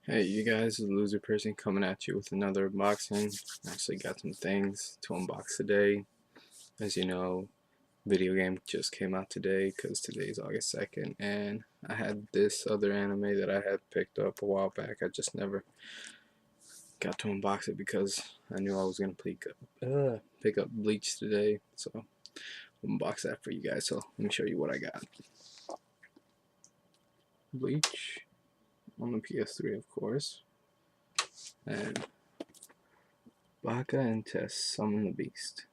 Hey, you guys, the loser person coming at you with another unboxing. Actually got some things to unbox today. As you know, video game just came out today because today's August 2nd, and I had this other anime that I had picked up a while back. I just never got to unbox it because I knew I was going to pick up Bleach today, so I'll unbox that for you guys. So let me show you what I got. Bleach on the PS3, of course, and Baka and Test Summon the Beast.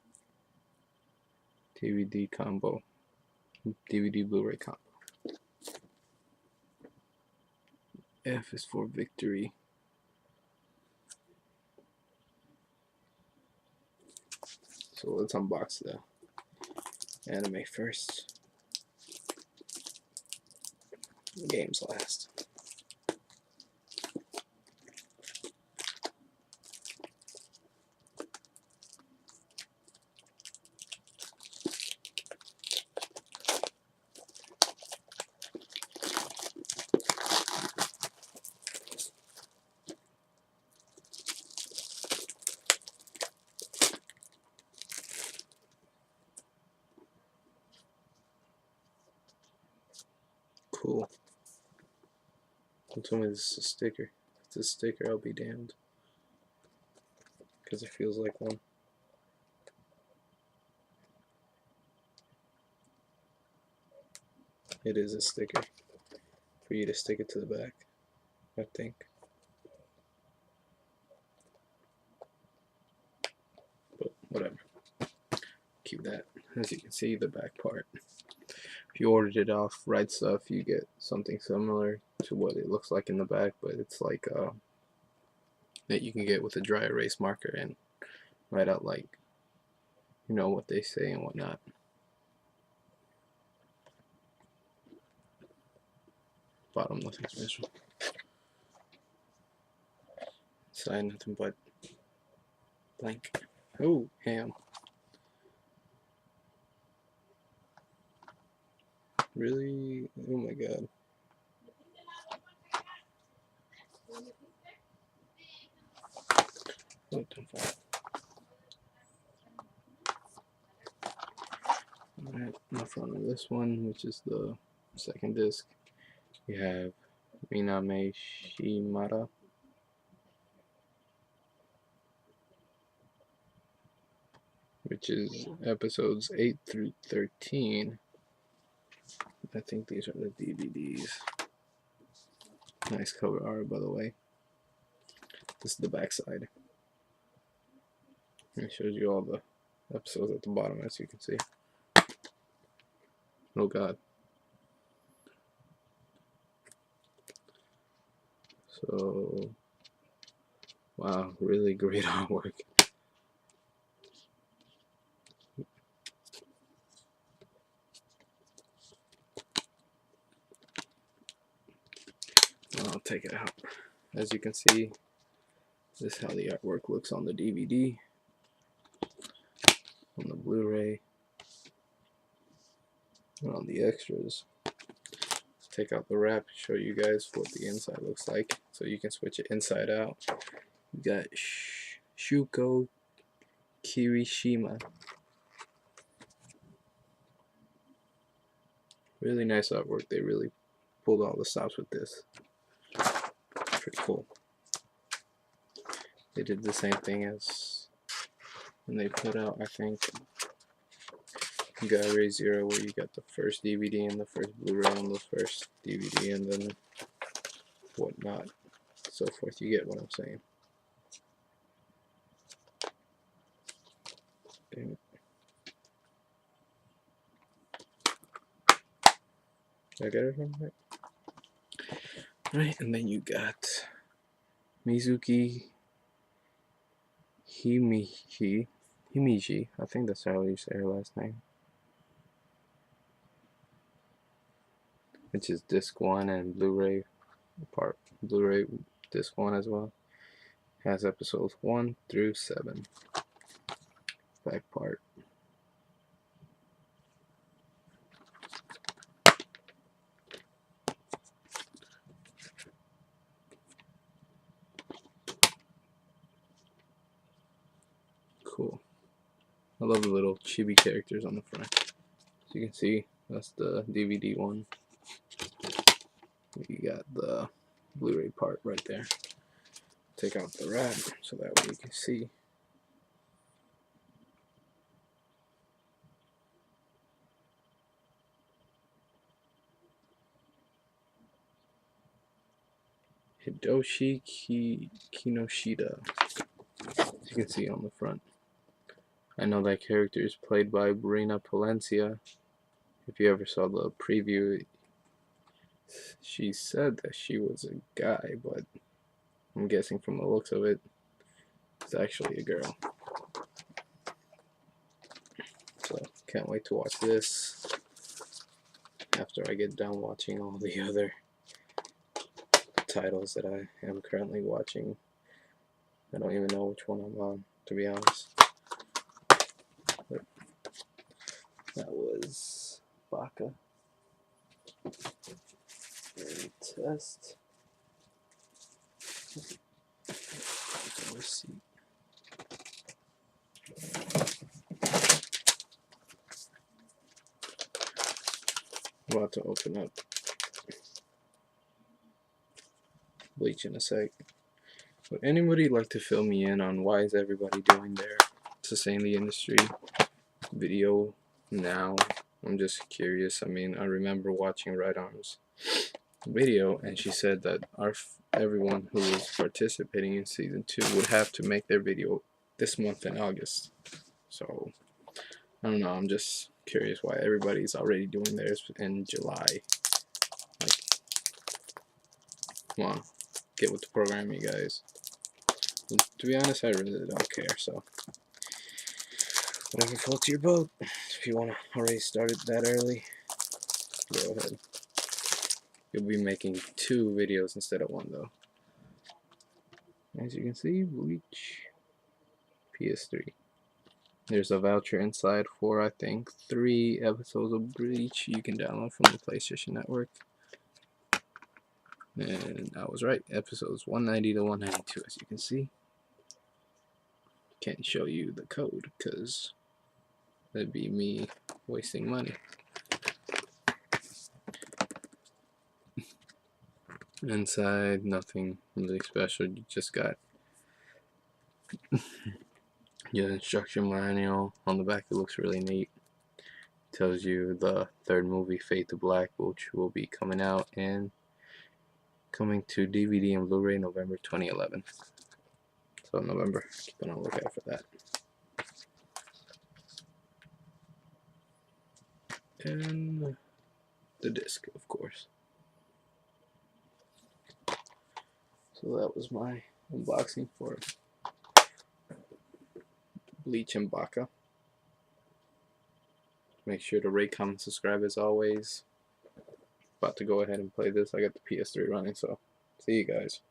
DVD combo. DVD Blu-ray combo. F is for victory. So let's unbox the anime first. Games last. Cool. Don't tell me this is a sticker. If it's a sticker, I'll be damned. Because it feels like one. It is a sticker. For you to stick it to the back, I think. But whatever. Keep that. As you can see, the back part. If you ordered it off Right Stuff, you get something similar to what it looks like in the back, but it's like that you can get with a dry erase marker and write out like, you know, what they say and whatnot. Bottom, nothing special. Side, nothing but blank. Oh, ham. Really? Oh my god. Oh, Alright, in front of this one, which is the second disc, you have Miname Shimada. Which is episodes 8 through 13. I think these are the DVDs. Nice cover art, by the way. This is the back side. It shows you all the episodes at the bottom, as you can see. Oh god. So, wow, really great artwork. I'll take it out. As you can see, this is how the artwork looks on the DVD, on the Blu-ray, and on the extras. Take out the wrap, show you guys what the inside looks like, so you can switch it inside out. You got Shuko Kirishima. Really nice artwork. They really pulled all the stops with this. Pretty cool. They did the same thing as when they put out, I think, you got Resurrecion, where you got the first DVD and the first Blu-ray on the first DVD, and then whatnot, so forth. You get what I'm saying. Dang it. Did I get it right? Right, and then you got Mizuki Himiji, I think that's how you say her last name, which is disc 1 and Blu-ray disc 1 as well. Has episodes 1 through 7. Back part. love the little chibi characters on the front. As you can see, that's the DVD one. You got the Blu-ray part right there. Take out the wrap so that way you can see. Hidoshi Kinoshita, as you can see on the front. I know that character is played by Brina Palencia. If you ever saw the preview, she said that she was a guy, but I'm guessing from the looks of it, it's actually a girl. So can't wait to watch this after I get done watching all the other titles that I am currently watching. I don't even know which one I'm on, to be honest. But that was Baka. Test. Receipt. I'm about to open up Bleach in a sec. Would anybody like to fill me in on why is everybody doing their sustain the industry video now? I'm just curious. I mean, I remember watching Red Arm's video, and she said that everyone who was participating in season 2 would have to make their video this month in August. So I don't know. I'm just curious why everybody's already doing theirs in July. Like, come on, get with the program, you guys. And to be honest, I really don't care. So whatever floats your boat. If you want to already start it that early, go ahead. You'll be making 2 videos instead of 1 though. As you can see, Bleach PS3. There's a voucher inside for, I think, 3 episodes of Bleach you can download from the PlayStation Network. And I was right, episodes 190 to 192, as you can see. Can't show you the code because that'd be me wasting money. Inside, nothing really special. You just got your instruction manual. On the back, it looks really neat. Tells you the 3rd movie, Fade to Black, which will be coming out and coming to DVD and Blu-ray November 2011. So November, keep on a lookout for that. And the disc, of course. So that was my unboxing for Bleach and Baka. Make sure to rate, comment, subscribe as always. About to go ahead and play this. I got the PS3 running, so see you guys.